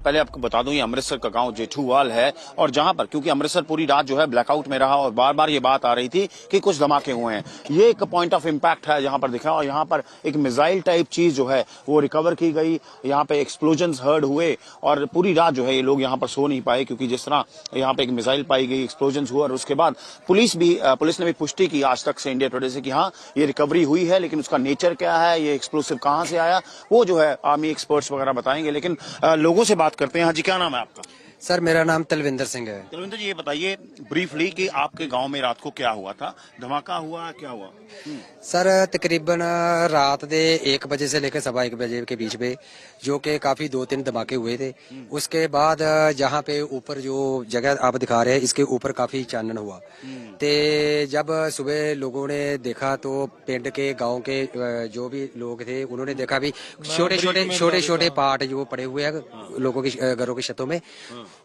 पहले आपको बता दूं ये अमृतसर का गांव जेठूवाल है और जहां पर क्योंकि अमृतसर पूरी रात जो है ब्लैकआउट में रहा और बार बार ये बात आ रही थी कि कुछ धमाके हुए हैं। ये एक पॉइंट ऑफ इम्पैक्ट है जहां पर दिखा और यहां पर एक मिसाइल टाइप चीज जो है वो रिकवर की गई। यहां पे एक्सप्लोजन हर्ड हुए और पूरी रात जो है ये लोग यहां पर सो नहीं पाए क्योंकि जिस तरह यहां पे एक मिसाइल पाई गई, एक्सप्लोजन हुआ और उसके बाद पुलिस ने भी पुष्टि की आज तक से इंडिया टुडे से कि हाँ ये रिकवरी हुई है, लेकिन उसका नेचर क्या है, ये एक्सप्लोसिव कहां से आया, वो जो है आर्मी एक्सपर्ट्स वगैरह बताएंगे। लेकिन लोगों से बात करते हैं। हाँ जी, क्या नाम है आपका? सर मेरा नाम तलविंदर सिंह है। तलविंदर जी, ये बताइए ब्रीफली कि आपके गांव में रात को क्या हुआ था, धमाका हुआ, क्या हुआ? सर तकरीबन रात दे 1 बजे से लेकर 1:15 बजे के बीच में जो कि काफी 2-3 धमाके हुए थे। उसके बाद जहाँ पे ऊपर जो जगह आप दिखा रहे हैं इसके ऊपर काफी चानन हुआ। ते जब सुबह लोगों ने देखा तो पिंड के गांव के जो भी लोग थे उन्होंने देखा भी छोटे छोटे पार्ट जो पड़े हुए हैं लोगों की घरों की छतों में।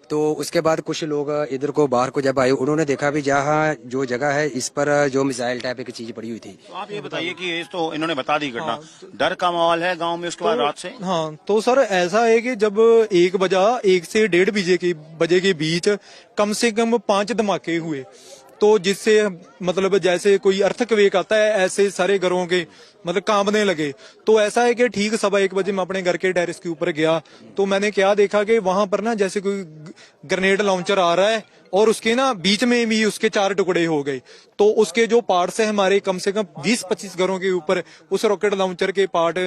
तो उसके बाद कुछ लोग इधर को बाहर को जब आए उन्होंने देखा भी जहाँ जो जगह है इस पर जो मिसाइल टाइप की चीज पड़ी हुई थी। तो आप ये बताइए कि ये तो इन्होंने बता दी घटना, डर का माहौल है गांव में उसके बाद रात से? हाँ, तो सर ऐसा है कि जब 1 से 1:30 बजे के बीच कम से कम 5 धमाके हुए, तो जिससे मतलब जैसे कोई अर्थक्वेक आता है ऐसे सारे घरों के मतलब कांपने लगे। तो ऐसा है कि ठीक 1:15 बजे मैं अपने घर के टेरेस के ऊपर गया तो मैंने क्या देखा कि वहां पर ना जैसे कोई ग्रेनेड लॉन्चर आ रहा है और उसके ना बीच में भी उसके 4 टुकड़े हो गए। तो उसके जो पार्ट्स है हमारे कम से कम 20-25 घरों के ऊपर उस रॉकेट लॉन्चर के पार्ट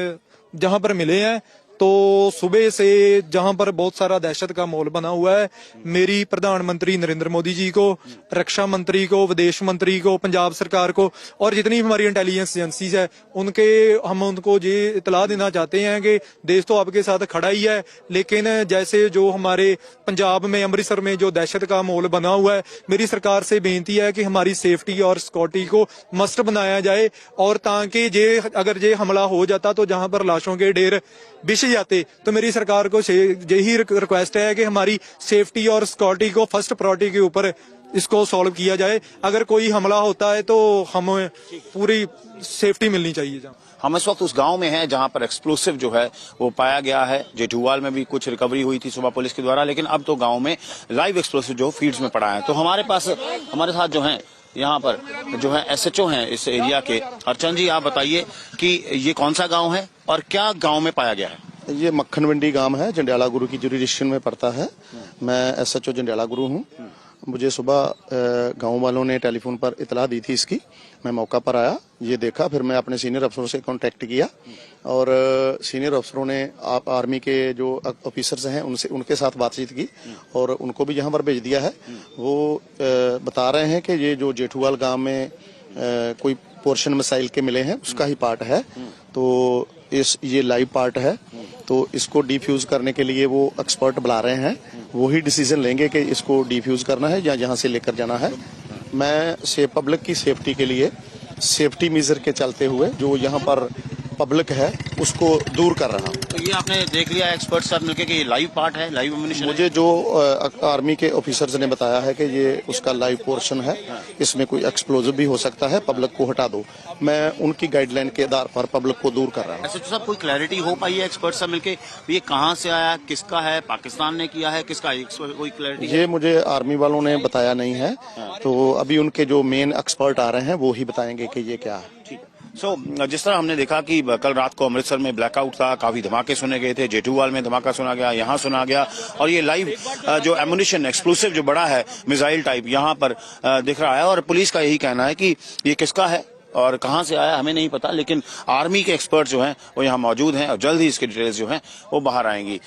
जहां पर मिले हैं। तो सुबह से जहां पर बहुत सारा दहशत का माहौल बना हुआ है, मेरी प्रधानमंत्री नरेंद्र मोदी जी को, रक्षा मंत्री को, विदेश मंत्री को, पंजाब सरकार को और जितनी हमारी इंटेलिजेंस एजेंसीज है हम उनको ये इतला देना चाहते हैं कि देश तो आपके साथ खड़ा ही है, लेकिन जैसे जो हमारे पंजाब में अमृतसर में जो दहशत का माहौल बना हुआ है, मेरी सरकार से बेनती है कि हमारी सेफ्टी और सिक्योरिटी को मस्ट बनाया जाए और ताकि अगर ये हमला हो जाता तो जहां पर लाशों के ढेर बिछ जाते, तो मेरी सरकार को यही रिक्वेस्ट है कि हमारी सेफ्टी और सिक्योरिटी को फर्स्ट प्रायोरिटी के ऊपर इसको सॉल्व किया जाए। अगर कोई हमला होता है तो हमें पूरी सेफ्टी मिलनी चाहिए। हम इस वक्त उस गांव में हैं जहां पर एक्सप्लोसिव जो है वो पाया गया है। जेठूवाल में भी कुछ रिकवरी हुई थी सुबह पुलिस के द्वारा, लेकिन अब तो गांव में लाइव एक्सप्लोसिव जो फील्ड्स में पड़ा है। तो हमारे साथ जो है यहाँ पर जो है SHO हैं इस एरिया के। अर्चन जी, आप बताइए कि ये कौन सा गांव है और क्या गांव में पाया गया है? ये मक्खन मंडी गांव है, जंडियाला गुरु की जुरिडिक्शन में पड़ता है। मैं SHO जंडियाला गुरु हूँ। मुझे सुबह गांव वालों ने टेलीफोन पर इतला दी थी इसकी। मैं मौका पर आया, ये देखा, फिर मैं अपने सीनियर अफसरों से कांटेक्ट किया और सीनियर अफसरों ने आर्मी के जो ऑफिसर्स हैं उनके साथ बातचीत की और उनको भी यहाँ पर भेज दिया है। वो बता रहे हैं कि ये जो जेठूवाल गांव में कोई पोर्शन मिसाइल के मिले हैं उसका ही पार्ट है। तो ये लाइव पार्ट है, तो इसको डिफ्यूज करने के लिए वो एक्सपर्ट बुला रहे हैं। वो ही डिसीजन लेंगे कि इसको डिफ्यूज करना है या जहां से लेकर जाना है। मैं पब्लिक की सेफ्टी के लिए सेफ्टी मेजर के चलते हुए जो यहाँ पर पब्लिक है उसको दूर कर रहा हूँ। तो ये आपने देख लिया एक्सपर्ट साथ मिलकर कि ये लाइव पार्ट है, लाइव एम्यूनिशन? मुझे जो आर्मी के ऑफिसर्स ने बताया है कि ये उसका लाइव पोर्शन है, इसमें कोई एक्सप्लोजिव भी हो सकता है, पब्लिक को हटा दो। मैं उनकी गाइडलाइन के आधार पर पब्लिक को दूर कर रहा हूँ। SHO साहब, कोई क्लैरिटी हो पाई है एक्सपर्ट साथ मिलकर ये कहाँ से आया, किसका है, पाकिस्तान ने किया है, किसका, कोई क्लैरिटी? ये मुझे आर्मी वालों ने बताया नहीं है, तो अभी उनके जो मेन एक्सपर्ट आ रहे हैं वो ही बताएंगे कि ये क्या है। ठीक। जिस तरह हमने देखा कि कल रात को अमृतसर में ब्लैकआउट था, काफी धमाके सुने गए थे, जेठूवाल में धमाका सुना गया, यहाँ सुना गया और ये लाइव जो एमुनिशन एक्सप्लोसिव जो बड़ा है मिसाइल टाइप यहाँ पर दिख रहा है। और पुलिस का यही कहना है कि ये किसका है और कहां से आया हमें नहीं पता, लेकिन आर्मी के एक्सपर्ट जो हैं वो यहाँ मौजूद हैं और जल्द ही इसकी डिटेल्स जो हैं वो बाहर आएंगी।